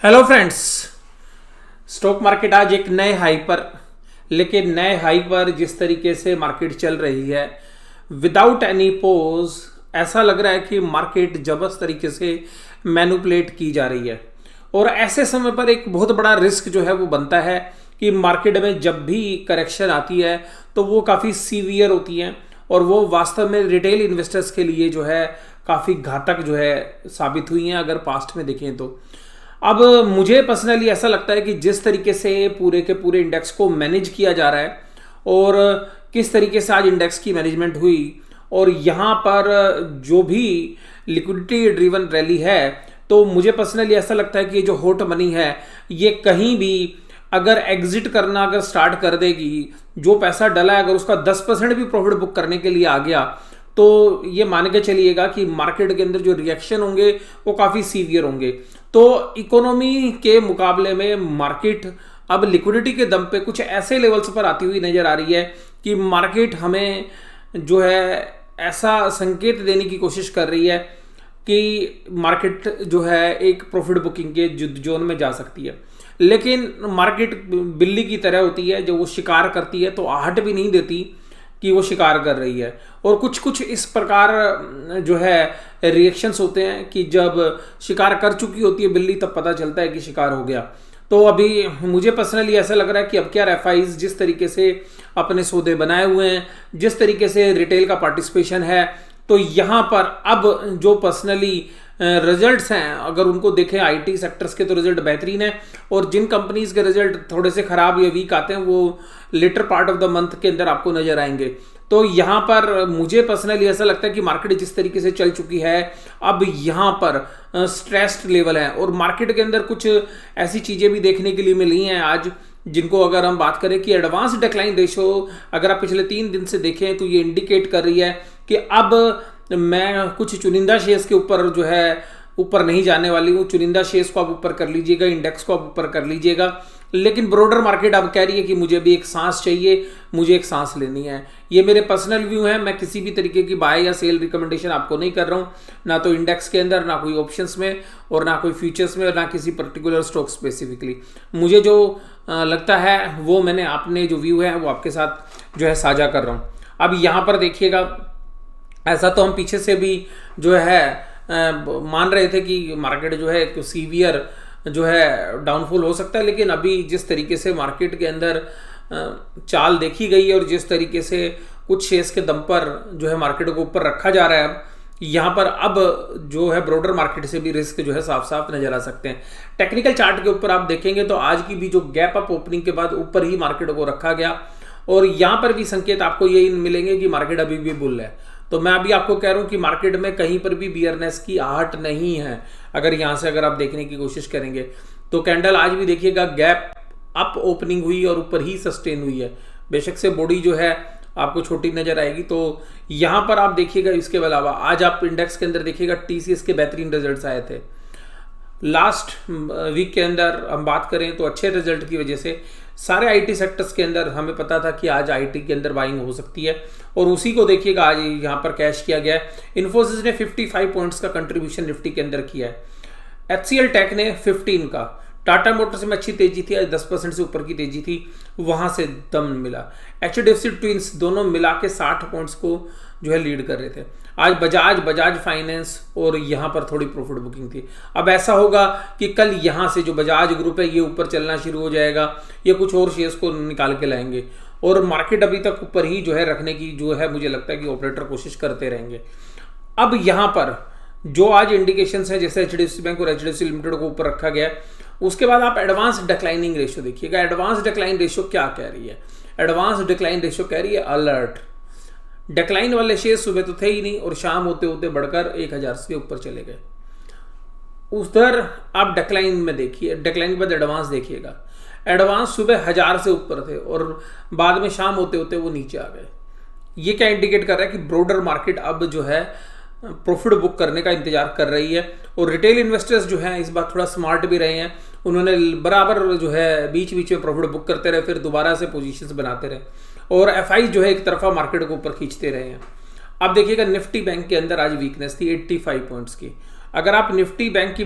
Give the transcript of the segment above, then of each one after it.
Hello friends. Stock market आज एक नए हाई पर, लेकिन नए हाई पर जिस तरीके से मार्केट चल रही है विदाउट एनी पोज, ऐसा लग रहा है कि मार्केट जबरदस्त तरीके से मैनिपुलेट की जा रही है। और ऐसे समय पर एक बहुत बड़ा रिस्क जो है वो बनता है कि मार्केट में जब भी करेक्शन आती है तो वो काफ़ी सीवियर होती है और वो वास्तव में रिटेल इन्वेस्टर्स के लिए जो है काफ़ी घातक जो है साबित हुई हैं अगर पास्ट में देखें तो। अब मुझे पर्सनली ऐसा लगता है कि जिस तरीके से पूरे के पूरे इंडेक्स को मैनेज किया जा रहा है और किस तरीके से आज इंडेक्स की मैनेजमेंट हुई और यहाँ पर जो भी लिक्विडिटी ड्रिवन रैली है, तो मुझे पर्सनली ऐसा लगता है कि जो हॉट मनी है ये कहीं भी अगर एग्जिट करना अगर स्टार्ट कर देगी, जो पैसा डला है अगर उसका 10% भी प्रॉफिट बुक करने के लिए आ गया तो ये मान के चलिएगा कि मार्केट के अंदर जो रिएक्शन होंगे वो काफ़ी सीवियर होंगे। तो इकोनॉमी के मुकाबले में मार्केट अब लिक्विडिटी के दम पे कुछ ऐसे लेवल्स पर आती हुई नजर आ रही है कि मार्केट हमें जो है ऐसा संकेत देने की कोशिश कर रही है कि मार्केट जो है एक प्रॉफिट बुकिंग के जोन में जा सकती है। लेकिन मार्केट बिल्ली की तरह होती है, जो वो शिकार करती है तो आहट भी नहीं देती कि वो शिकार कर रही है। और कुछ कुछ इस प्रकार जो है रिएक्शंस होते हैं कि जब शिकार कर चुकी होती है बिल्ली तब पता चलता है कि शिकार हो गया। तो अभी मुझे पर्सनली ऐसा लग रहा है कि अब क्या एफआईज जिस तरीके से अपने सौदे बनाए हुए हैं, जिस तरीके से रिटेल का पार्टिसिपेशन है, तो यहाँ पर अब जो पर्सनली रिजल्ट्स हैं अगर उनको देखें आईटी सेक्टर्स के तो रिजल्ट बेहतरीन है और जिन कंपनीज के रिजल्ट थोड़े से खराब या वीक आते हैं वो latter part of the month के अंदर आपको नजर आएंगे। तो यहाँ पर मुझे पर्सनली ऐसा लगता है कि मार्केट जिस तरीके से चल चुकी है अब यहाँ पर स्ट्रेस्ड लेवल है और मार्केट के अंदर कुछ ऐसी चीज़ें भी देखने के लिए मिली हैं आज जिनको अगर हम बात करें कि एडवांस डिक्लाइन रेशो अगर आप पिछले 3 दिन से देखें तो ये इंडिकेट कर रही है कि अब मैं कुछ चुनिंदा शेयर्स के ऊपर जो है ऊपर नहीं जाने वाली हूँ। चुनिंदा शेयर्स को आप ऊपर कर लीजिएगा, इंडेक्स को आप ऊपर कर लीजिएगा, लेकिन ब्रॉडर मार्केट अब कह रही है कि मुझे भी एक सांस चाहिए, मुझे एक सांस लेनी है। ये मेरे पर्सनल व्यू है, मैं किसी भी तरीके की बाय या सेल रिकमेंडेशन आपको नहीं कर रहा हूँ, ना तो इंडेक्स के अंदर, ना कोई ऑप्शंस में और ना कोई फ्यूचर्स में और ना किसी पर्टिकुलर स्टॉक स्पेसिफिकली। मुझे जो लगता है वो मैंने अपने जो व्यू है वो आपके साथ जो है साझा कर रहा हूँ। अब यहाँ पर देखिएगा, ऐसा तो हम पीछे से भी जो है मान रहे थे कि मार्केट जो है एक सीवियर जो है डाउनफॉल हो सकता है, लेकिन अभी जिस तरीके से मार्केट के अंदर चाल देखी गई है और जिस तरीके से कुछ शेयर्स के दम पर जो है मार्केट को ऊपर रखा जा रहा है, अब यहाँ पर अब जो है ब्रॉडर मार्केट से भी रिस्क जो है साफ साफ नजर आ सकते हैं। टेक्निकल चार्ट के ऊपर आप देखेंगे तो आज की भी जो गैप अप ओपनिंग के बाद ऊपर ही मार्केट को रखा गया और यहाँ पर भी संकेत आपको यही मिलेंगे कि मार्केट अभी भी बुल है। तो मैं अभी आपको कह रहा हूँ कि मार्केट में कहीं पर भी बियरनेस की आहट नहीं है। अगर यहाँ से अगर आप देखने की कोशिश करेंगे तो कैंडल आज भी देखिएगा गैप अप ओपनिंग हुई और ऊपर ही सस्टेन हुई है। बेशक से बॉडी जो है आपको छोटी नजर आएगी। तो यहाँ पर आप देखिएगा, इसके अलावा आज आप इंडेक्स के अंदर देखिएगा टीसीएस के बेहतरीन रिजल्ट्स आए थे लास्ट वीक के अंदर। हम बात करें तो अच्छे रिजल्ट की वजह से सारे आईटी सेक्टर्स के अंदर हमें पता था कि आज आईटी के अंदर बाइंग हो सकती है और उसी को देखिएगा आज यहाँ पर कैश किया गया है। इन्फोसिस ने 55 पॉइंट्स का कंट्रीब्यूशन निफ्टी के अंदर किया है, एचसीएल टेक ने 15 का, टाटा मोटर्स में अच्छी तेजी थी, आज 10% से ऊपर की तेजी थी, वहां से दम मिला। एचडीएफसी ट्विंस दोनों मिला के 60 पॉइंट्स को जो है लीड कर रहे थे। आज बजाज फाइनेंस और यहाँ पर थोड़ी प्रॉफिट बुकिंग थी। अब ऐसा होगा कि कल यहाँ से जो बजाज ग्रुप है ये ऊपर चलना शुरू हो जाएगा, ये कुछ और शेयर्स को निकाल के लाएंगे और मार्केट अभी तक ऊपर ही जो है रखने की जो है मुझे लगता है कि ऑपरेटर कोशिश करते रहेंगे। अब यहाँ पर जो आज इंडिकेशन है जैसे एचडीएफसी बैंक और एचडीएफसी लिमिटेड को ऊपर रखा गया, उसके बाद आप एडवांस डिक्लाइनिंग रेशियो देखिएगा। एडवांस डिक्लाइन रेशियो क्या कह रही है? एडवांस डिक्लाइन रेशियो कह रही है अलर्ट। डिक्लाइन वाले शेयर सुबह तो थे ही नहीं और शाम होते होते बढ़कर 1000 से ऊपर चले गए। उधर आप डिक्लाइन में देखिए, डिक्लाइन के बाद एडवांस देखिएगा। एडवांस सुबह 1000 से ऊपर थे और बाद में शाम होते होते वो नीचे आ गए। ये क्या इंडिकेट कर रहा है कि ब्रॉडर मार्केट अब जो है प्रॉफिट बुक करने का इंतजार कर रही है और रिटेल इन्वेस्टर्स जो हैं इस बार थोड़ा स्मार्ट भी रहे हैं। उन्होंने बराबर जो है बीच बीच में प्रॉफिट बुक करते रहे, फिर दोबारा से पोजीशंस बनाते रहे और एफआई जो है एक तरफा मार्केट को ऊपर खींचते रहे हैं। अब देखिएगा निफ्टी बैंक के अंदर आज वीकनेस थी 85 पॉइंट्स की। अगर आप निफ्टी बैंक की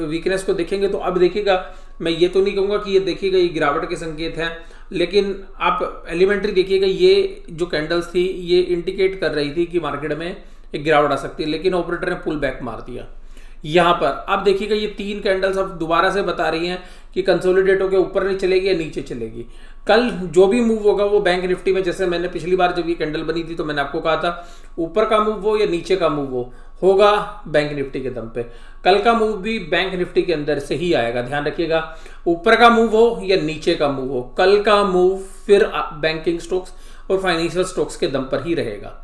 वीकनेस को देखेंगे तो अब देखिएगा, मैं ये तो नहीं कहूँगा कि ये देखिएगा ये गिरावट के संकेत हैं, लेकिन आप एलिमेंट्री देखिएगा, ये जो कैंडल्स थी ये इंडिकेट कर रही थी कि मार्केट में एक गिरावट आ सकती है, लेकिन ऑपरेटर ने पुल बैक मार दिया यहाँ पर। अब देखिएगा ये 3 कैंडल्स अब दोबारा से बता रही हैं कि कंसोलिडेट होकर ऊपर नहीं चलेगी या नीचे चलेगी। कल जो भी मूव होगा वो बैंक निफ्टी में, जैसे मैंने पिछली बार जब ये कैंडल बनी थी तो मैंने आपको कहा था ऊपर का मूव हो या नीचे का मूव हो, होगा बैंक निफ्टी के दम पे। कल का मूव भी बैंक निफ्टी के अंदर से ही आएगा, ध्यान रखिएगा, ऊपर का मूव हो या नीचे का मूव हो, कल का मूव फिर बैंकिंग स्टॉक्स और फाइनेंशियल स्टॉक्स के दम पर ही रहेगा।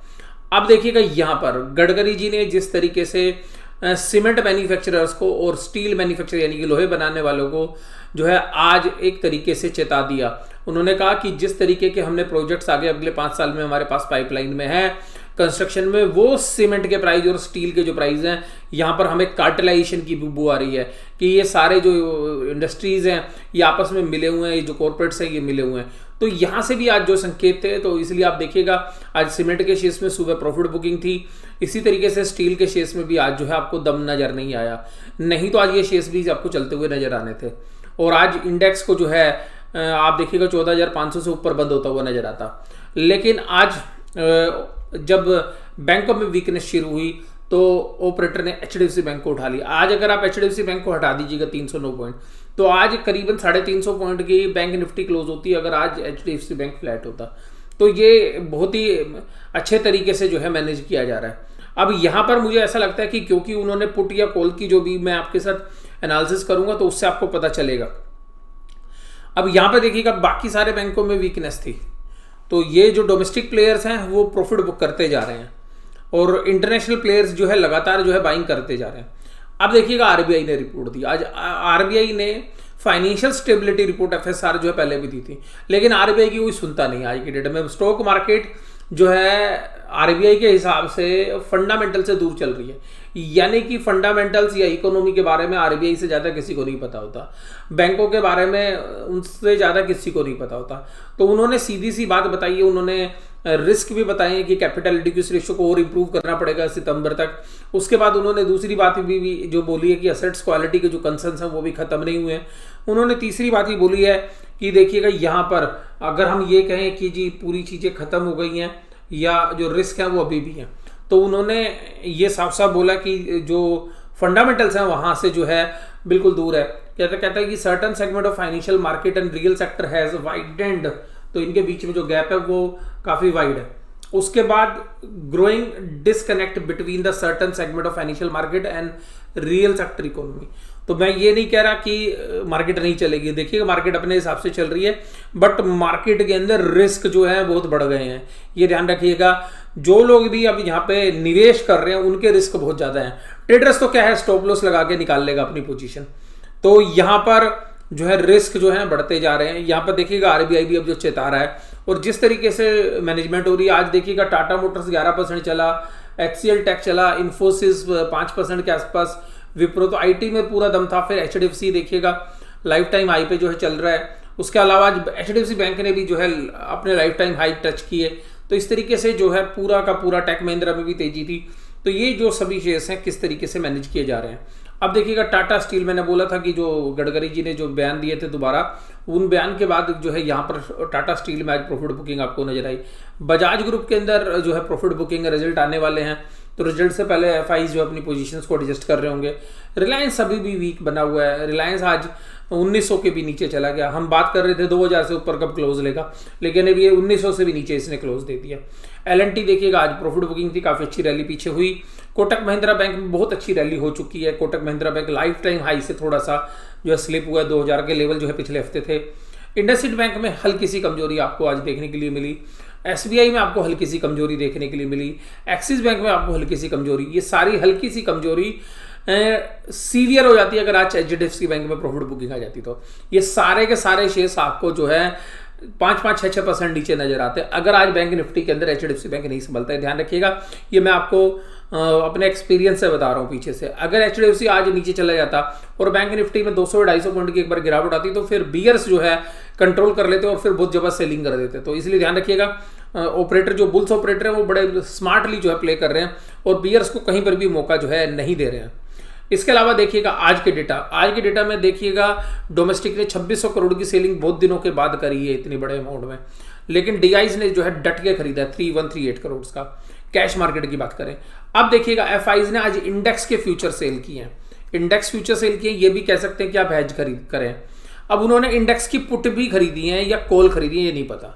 अब देखिएगा यहां पर गडकरी जी ने जिस तरीके से सीमेंट मैन्युफैक्चरर्स को और स्टील मैन्युफैक्चर यानी कि लोहे बनाने वालों को जो है आज एक तरीके से चेता दिया। उन्होंने कहा कि जिस तरीके के हमने प्रोजेक्ट्स आगे अगले 5 साल में हमारे पास पाइपलाइन में है कंस्ट्रक्शन में, वो सीमेंट के प्राइस और स्टील के जो प्राइस हैं यहाँ पर हमें कार्टेलाइजेशन की बू आ रही है कि ये सारे जो इंडस्ट्रीज हैं ये आपस में मिले हुए हैं, ये जो कॉर्पोरेट्स हैं ये मिले हुए हैं। तो यहाँ से भी आज जो संकेत थे, तो इसलिए आप देखिएगा आज सीमेंट के शेयर्स में सुबह प्रॉफिट बुकिंग थी। इसी तरीके से स्टील के शेयर्स में भी आज जो है आपको दम नजर नहीं आया, नहीं तो आज ये शेयर्स भी आपको चलते हुए नजर आने थे। और आज इंडेक्स को जो है आप देखिएगा 14,500 से ऊपर बंद होता हुआ नजर आता। लेकिन आज जब बैंकों में वीकनेस शुरू हुई तो ऑपरेटर ने एचडीएफसी बैंक को उठा लिया। आज अगर आप एचडीएफसी बैंक को हटा दीजिएगा 309 पॉइंट, तो आज करीबन 350 पॉइंट की बैंक निफ्टी क्लोज होती है अगर आज एचडीएफसी बैंक फ्लैट होता। तो ये बहुत ही अच्छे तरीके से जो है मैनेज किया जा रहा है। अब यहाँ पर मुझे ऐसा लगता है कि क्योंकि उन्होंने पुट या कॉल की जो भी मैं आपके साथ एनालिसिस करूंगा तो उससे आपको पता चलेगा। अब यहाँ पर देखिएगा बाकी सारे बैंकों में वीकनेस थी, तो ये जो डोमेस्टिक प्लेयर्स हैं वो प्रॉफिट बुक करते जा रहे हैं और इंटरनेशनल प्लेयर्स जो है लगातार जो है बाइंग करते जा रहे हैं। अब देखिएगा आरबीआई ने रिपोर्ट दी। आज आरबीआई ने फाइनेंशियल स्टेबिलिटी रिपोर्ट एफएसआर जो है पहले भी दी थी, लेकिन आरबीआई की कोई सुनता नहीं। आज की डेट में स्टॉक मार्केट जो है आरबीआई के हिसाब से फंडामेंटल से दूर चल रही है, यानी कि फंडामेंटल्स या इकोनॉमी के बारे में आरबीआई से ज़्यादा किसी को नहीं पता होता, बैंकों के बारे में उनसे ज़्यादा किसी को नहीं पता होता। तो उन्होंने सीधी सी बात बताई है, उन्होंने रिस्क भी बताए कि कैपिटल एडिक्वेसी रेशियो को और इम्प्रूव करना पड़ेगा सितंबर तक। उसके बाद उन्होंने दूसरी बात भी जो बोली है कि असेट्स क्वालिटी के जो कंसर्न्स हैं वो भी खत्म नहीं हुए हैं। उन्होंने तीसरी बात ही बोली है कि देखिएगा यहाँ पर अगर हम ये कहें कि जी पूरी चीज़ें खत्म हो गई हैं या जो रिस्क है वो अभी भी हैं, तो उन्होंने ये साफ साफ बोला कि जो फंडामेंटल्स हैं वहाँ से जो है बिल्कुल दूर है। कहता है कि certain segment of financial market and real sector has widened, तो इनके बीच में जो गैप है वो काफ़ी वाइड है। उसके बाद growing disconnect between the certain segment of financial market and real sector economy. तो मैं ये नहीं कह रहा कि मार्केट नहीं चलेगी, देखिएगा मार्केट अपने हिसाब से चल रही है, बट मार्केट के अंदर रिस्क जो है बहुत बढ़ गए हैं, ये ध्यान रखिएगा। जो लोग भी अब यहाँ पे निवेश कर रहे हैं उनके रिस्क बहुत ज़्यादा हैं। ट्रेडर्स तो क्या है, स्टॉप लॉस लगा के निकाल लेगा अपनी पोजीशन, तो यहाँ पर जो है रिस्क जो है बढ़ते जा रहे हैं। यहाँ पर देखिएगा आरबीआई भी अब जो चेता रहा है और जिस तरीके से मैनेजमेंट हो रही है। आज देखिएगा टाटा मोटर्स 11% चला, एचसीएल टेक चला, इन्फोसिस 5% के आसपास, विप्रो तो आईटी में पूरा दम था। फिर एचडीएफसी देखिएगा लाइफ टाइम हाई पे जो है चल रहा है। उसके अलावा एचडीएफसी बैंक ने भी जो है अपने लाइफ टाइम हाई टच किए। तो इस तरीके से जो है पूरा का पूरा टेक महिंद्रा में भी तेजी थी। तो ये जो सभी शेयर्स हैं किस तरीके से मैनेज किए जा रहे हैं। अब देखिएगा टाटा स्टील, मैंने बोला था कि जो गडकरी जी ने जो बयान दिए थे दोबारा, उन बयान के बाद जो है यहाँ पर टाटा स्टील में आज प्रॉफिट बुकिंग आपको नजर आई। बजाज ग्रुप के अंदर जो है प्रॉफिट बुकिंग रिजल्ट आने वाले हैं, तो रिजल्ट से पहले एफआईज जो अपनी पोजीशंस को एडजस्ट कर रहे होंगे। रिलायंस अभी भी वीक बना हुआ है, रिलायंस आज 1900 के भी नीचे चला गया। हम बात कर रहे थे 2000 से ऊपर कब क्लोज लेगा, लेकिन अभी ये 1900 से भी नीचे इसने क्लोज दे दिया। एलएनटी देखिएगा आज प्रॉफिट बुकिंग थी, काफ़ी अच्छी रैली पीछे हुई। कोटक महिंद्रा बैंक में बहुत अच्छी रैली हो चुकी है। Kotak Mahindra bank life time high से थोड़ा सा जो है स्लिप हुआ है, 2000 के लेवल जो है पिछले हफ्ते थे। इंडसइंड बैंक में हल्की सी कमजोरी आपको आज देखने के लिए मिली। एसबीआई में आपको हल्की सी कमजोरी देखने के लिए मिली। एक्सिस बैंक में आपको हल्की सी कमजोरी। ये सारी हल्की सी कमजोरी सीवियर हो जाती है अगर आज एचडीएफसी बैंक में प्रॉफिट बुकिंग आ जाती। तो ये सारे के सारे शेयर्स आपको जो है 5-6% नीचे नजर आते हैं अगर आज बैंक निफ्टी के अंदर एचडीएफसी बैंक नहीं संभलता है। ध्यान रखिएगा, ये मैं आपको अपने एक्सपीरियंस से बता रहा हूँ पीछे से। अगर एचडीएफसी आज नीचे चला जाता और बैंक निफ्टी में 200-250 पॉइंट की एक बार गिरावट आती तो फिर बियर्स जो है कंट्रोल कर लेते और फिर बहुत जबरदस्त सेलिंग कर देते। तो इसलिए ध्यान रखिएगा, ऑपरेटर जो बुल्स ऑपरेटर हैं वो बड़े स्मार्टली जो है प्ले कर रहे हैं और बियर्स को कहीं पर भी मौका जो है नहीं दे रहे हैं। इसके अलावा देखिएगा आज के डेटा में देखिएगा डोमेस्टिक ने 2600 करोड़ की सेलिंग बहुत दिनों के बाद करी है इतनी बड़े अमाउंट में, लेकिन डीआईज ने जो है डट के खरीदा है 3138 करोड़ का। कैश मार्केट की बात करें, अब देखिएगा एफआईज ने आज इंडेक्स के फ्यूचर सेल किए हैं, इंडेक्स फ्यूचर सेल किए, ये भी कह सकते हैं कि आप हेज खरीद करें। अब उन्होंने इंडेक्स की पुट भी खरीदी है या कॉल खरीदी है ये नहीं पता,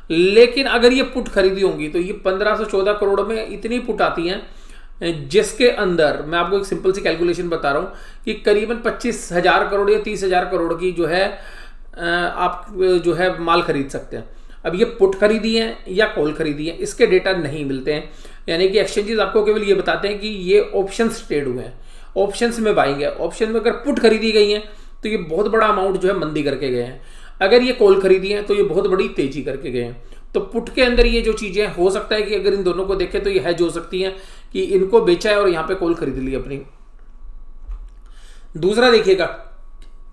लेकिन अगर ये पुट खरीदी होंगी तो ये 15 से 14 करोड़ में इतनी पुट आती हैं जिसके अंदर मैं आपको एक सिंपल सी कैलकुलेशन बता रहा हूं कि करीबन 25,000 करोड़ या 30,000 करोड़ की जो है आप जो है माल खरीद सकते हैं। अब ये पुट खरीदी है या कॉल खरीदी है इसके डेटा नहीं मिलते हैं, यानी कि एक्सचेंजेस आपको केवल ये बताते हैं कि ये ऑप्शंस ट्रेड हुए हैं, ऑप्शंस में बाइंग है। ऑप्शन में अगर पुट खरीदी गई है तो ये बहुत बड़ा अमाउंट जो है मंदी करके गए हैं, अगर ये कॉल खरीदी है तो ये बहुत बड़ी तेजी करके गए हैं। तो पुट के अंदर ये जो चीजें हो सकता है कि अगर इन दोनों को देखें तो ये हैज हो सकती हैं कि इनको बेचा है और यहां पे कॉल खरीद ली अपनी। दूसरा देखिएगा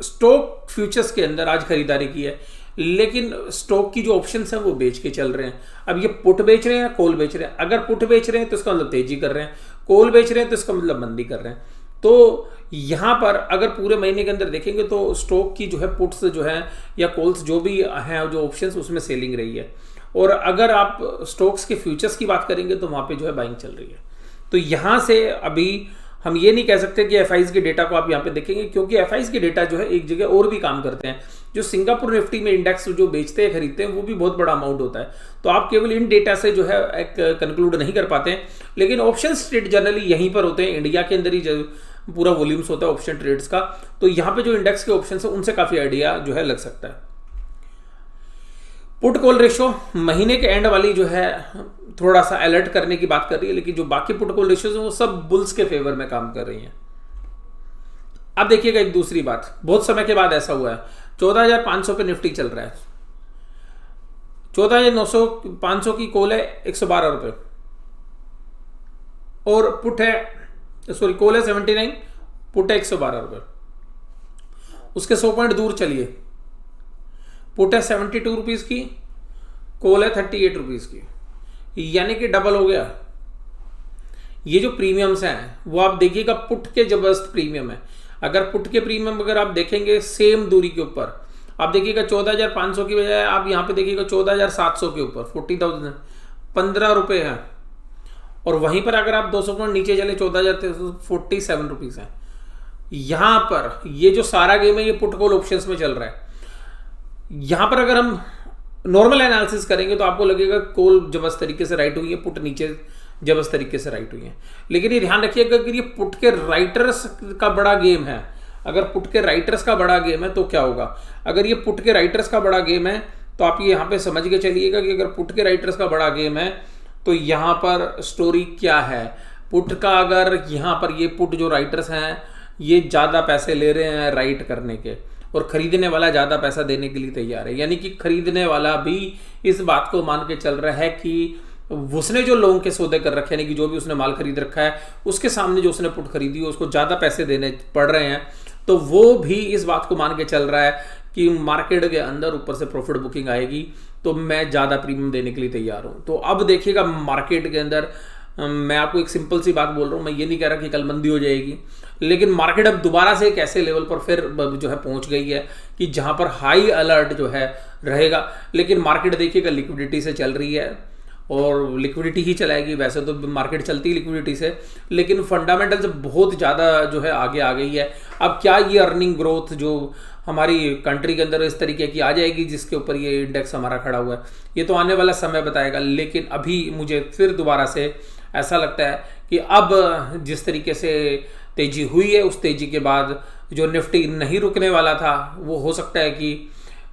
स्टॉक फ्यूचर्स के अंदर आज खरीदारी की है, लेकिन स्टॉक की जो ऑप्शंस हैं वो बेच के चल रहे हैं। अब ये पुट बेच रहे हैं, कॉल बेच रहे हैं। अगर पुट बेच रहे हैं तो इसका मतलब तेजी कर रहे हैं, कॉल बेच रहे हैं तो इसका मतलब मंदी कर रहे हैं। तो यहां पर अगर पूरे महीने के अंदर देखेंगे तो स्टॉक की जो है पुट्स जो है या कॉल्स जो भी हैं जो ऑप्शंस उसमें सेलिंग रही है, और अगर आप स्टॉक्स के फ्यूचर्स की बात करेंगे तो वहां पे जो है बाइंग चल रही है। तो यहां से अभी हम ये नहीं कह सकते कि एफआईज के डेटा को आप यहाँ पे देखेंगे, क्योंकि एफआईज के डेटा जो है एक जगह और भी काम करते हैं। जो सिंगापुर निफ्टी में इंडेक्स जो बेचते हैं खरीदते हैं वो भी बहुत बड़ा अमाउंट होता है, तो आप केवल इन डेटा से जो है एक कंक्लूड नहीं कर पाते हैं। लेकिन ऑप्शन ट्रेड जनरली यहीं पर होते हैं, इंडिया के अंदर ही जो पूरा वॉल्यूम्स होता है ऑप्शन ट्रेड्स का, तो यहाँ पे जो इंडेक्स के ऑप्शन है उनसे काफी आइडिया जो है लग सकता है। पुट कॉल रेशो महीने के एंड वाली जो है थोड़ा सा अलर्ट करने की बात कर रही है, लेकिन जो बाकी पुट कॉल रेशियोज हैं वो सब बुल्स के फेवर में काम कर रही हैं। अब देखिएगा एक दूसरी बात, बहुत समय के बाद ऐसा हुआ है, 14,500 पे निफ्टी चल रहा है, 14,500 की कॉल है 112 रुपए और पुट है सॉरी कॉल है 79, पुट है 112 रुपए। उसके 100 पॉइंट दूर चलिए, पुट है 72 रुपीज की, कॉल है 38 रुपीज की, यानी कि डबल हो गया। ये जो प्रीमियम्स हैं वो आप देखिएगा पुट के जबरदस्त प्रीमियम है। अगर पुट के प्रीमियम अगर आप देखेंगे सेम दूरी के ऊपर, आप देखिएगा 14,500 की बजाय आप यहां पे देखिएगा 14,700 के ऊपर 40,000 15 रुपए है, और वहीं पर अगर आप 200 पॉइंट नीचे चले 14,47 रुपीज है। यहां पर ये जो सारा गेम है ये पुट कॉल ऑप्शंस में चल रहा है। यहां पर अगर हम नॉर्मल एनालिसिस करेंगे तो आपको लगेगा कॉल जबरदस्त तरीके से राइट हुई है, पुट नीचे जबरदस्त तरीके से राइट हुई है। लेकिन ये ध्यान रखिएगा कि ये पुट के राइटर्स का बड़ा गेम है। अगर पुट के राइटर्स का बड़ा गेम है तो क्या होगा, अगर ये पुट के राइटर्स का बड़ा गेम है तो आप ये यहां पे समझ के चलिएगा कि अगर पुट के राइटर्स का बड़ा गेम है तो यहां पर स्टोरी क्या है। पुट का अगर यहां पर ये पुट जो राइटर्स हैं ये ज्यादा पैसे ले रहे हैं राइट करने के, और खरीदने वाला ज्यादा पैसा देने के लिए तैयार है, यानी कि खरीदने वाला भी इस बात को मान के चल रहा है कि उसने जो लोगों के सौदे कर रखे हैं, यानी कि जो भी उसने माल खरीद रखा है उसके सामने जो उसने पुट खरीदी है उसको ज्यादा पैसे देने पड़ रहे हैं, तो वो भी इस बात को मान के चल रहा है कि मार्केट के अंदर ऊपर से प्रॉफिट बुकिंग आएगी तो मैं ज्यादा प्रीमियम देने के लिए तैयार हूं। तो अब देखिएगा मार्केट के अंदर मैं आपको एक सिंपल सी बात बोल रहा हूं, मैं ये नहीं कह रहा कि कल मंदी हो जाएगी, लेकिन मार्केट अब दोबारा से एक ऐसे लेवल पर फिर जो है पहुंच गई है कि जहां पर हाई अलर्ट जो है रहेगा। लेकिन मार्केट देखिएगा लिक्विडिटी से चल रही है और लिक्विडिटी ही चलाएगी, वैसे तो मार्केट चलती है लिक्विडिटी से, लेकिन फंडामेंटल्स बहुत ज़्यादा जो है आगे आ गई है। अब क्या ये अर्निंग ग्रोथ जो हमारी कंट्री के अंदर इस तरीके की आ जाएगी जिसके ऊपर ये इंडेक्स हमारा खड़ा हुआ है, ये तो आने वाला समय बताएगा। लेकिन अभी मुझे फिर दोबारा से ऐसा लगता है कि अब जिस तरीके से तेजी हुई है उस तेजी के बाद जो निफ्टी नहीं रुकने वाला था वो हो सकता है कि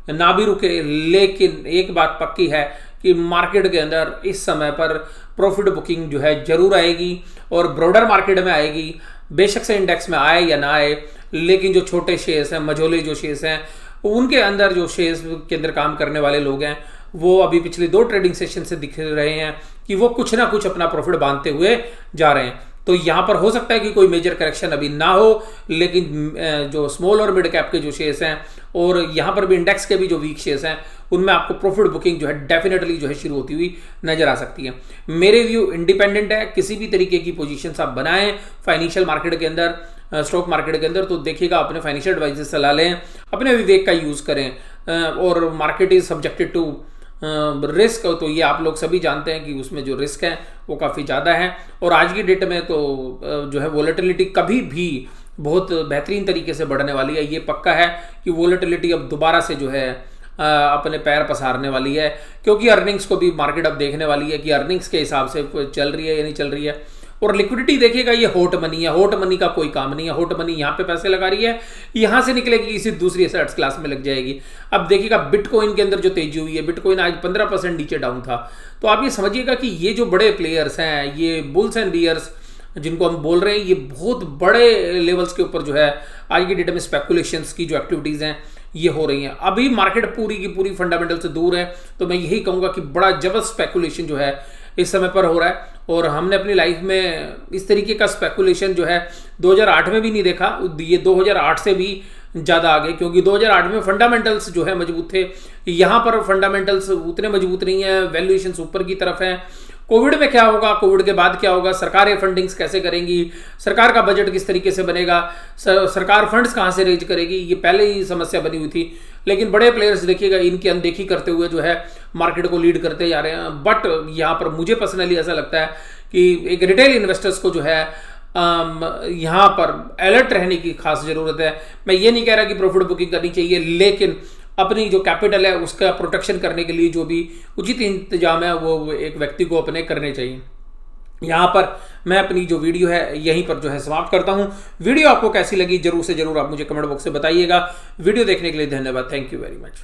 ना भी रुके, लेकिन एक बात पक्की है कि मार्केट के अंदर इस समय पर प्रॉफिट बुकिंग जो है जरूर आएगी और ब्रॉडर मार्केट में आएगी। बेशक से इंडेक्स में आए या ना आए, लेकिन जो छोटे शेयर्स हैं, मझोले जो शेयर्स हैं, उनके अंदर जो शेयर्स के अंदर काम करने वाले लोग हैं वो अभी पिछले 2 ट्रेडिंग सेशन से दिख रहे हैं कि वो कुछ ना कुछ अपना प्रॉफिट बांधते हुए जा रहे हैं। तो यहां पर हो सकता है कि कोई मेजर करेक्शन अभी ना हो, लेकिन जो स्मॉल और मिड कैप के जो शेयर्स हैं और यहां पर भी इंडेक्स के भी जो वीक शेयर्स हैं उनमें आपको प्रॉफिट बुकिंग जो है डेफिनेटली जो है शुरू होती हुई नजर आ सकती है। मेरे व्यू इंडिपेंडेंट है, किसी भी तरीके की पोजीशंस आप बनाएं फाइनेंशियल मार्केट के अंदर, स्टॉक मार्केट के अंदर, तो देखिएगा अपने फाइनेंशियल एडवाइजर से सलाह लें, अपने विवेक का यूज़ करें। और market is subjected to risk, तो ये आप लोग सभी जानते हैं कि उसमें जो रिस्क है वो काफ़ी ज़्यादा है। और आज की डेट में तो जो है वोलेटिलिटी कभी भी बहुत बेहतरीन तरीके से बढ़ने वाली है। ये पक्का है कि वोलेटिलिटी अब दोबारा से जो है अपने पैर पसारने वाली है, क्योंकि अर्निंग्स को भी मार्केट अब देखने वाली है कि अर्निंग्स के हिसाब से चल रही है या नहीं चल रही है। और लिक्विडिटी देखिएगा, ये हॉट मनी है, हॉट मनी का कोई काम नहीं है। हॉट मनी यहाँ पे पैसे लगा रही है, यहाँ से निकलेगी किसी दूसरी एसेट्स क्लास में लग जाएगी। अब देखिएगा बिटकॉइन के अंदर जो तेजी हुई है, बिटकॉइन आज 15% नीचे डाउन था। तो आप ये समझिएगा कि ये जो बड़े प्लेयर्स हैं, ये बुल्स एंड बियर्स जिनको हम बोल रहे हैं, ये बहुत बड़े लेवल्स के ऊपर जो है आज की डेट में स्पेकुलेशंस की जो एक्टिविटीज़ हैं ये हो रही हैं। अभी मार्केट पूरी की पूरी फंडामेंटल से दूर है, तो मैं यही कहूँगा कि बड़ा जबरदस्त स्पेकुलेशन जो है इस समय पर हो रहा है। और हमने अपनी लाइफ में इस तरीके का स्पेकुलेशन जो है 2008 में भी नहीं देखा, ये 2008 से भी ज़्यादा आगे, क्योंकि 2008 में फंडामेंटल्स जो है मजबूत थे, यहाँ पर फंडामेंटल्स उतने मजबूत नहीं है, वैल्यूएशंस ऊपर की तरफ हैं। कोविड में क्या होगा, कोविड के बाद क्या होगा, सरकारें फंडिंग्स कैसे करेंगी, सरकार का बजट किस तरीके से बनेगा, सरकार फंड्स कहाँ से रेज करेगी, ये पहले ही समस्या बनी हुई थी। लेकिन बड़े प्लेयर्स देखिएगा इनकी अनदेखी करते हुए जो है मार्केट को लीड करते जा रहे हैं। बट यहाँ पर मुझे पर्सनली ऐसा लगता है कि एक रिटेल इन्वेस्टर्स को जो है यहाँ पर अलर्ट रहने की खास ज़रूरत है। मैं ये नहीं कह रहा कि प्रॉफिट बुकिंग करनी चाहिए, लेकिन अपनी जो कैपिटल है उसका प्रोटेक्शन करने के लिए जो भी उचित इंतजाम है वो एक व्यक्ति को अपने करने चाहिए। यहाँ पर मैं अपनी जो वीडियो है यहीं पर जो है समाप्त करता हूँ। वीडियो आपको कैसी लगी जरूर से जरूर आप मुझे कमेंट बॉक्स से बताइएगा। वीडियो देखने के लिए धन्यवाद। Thank you very much.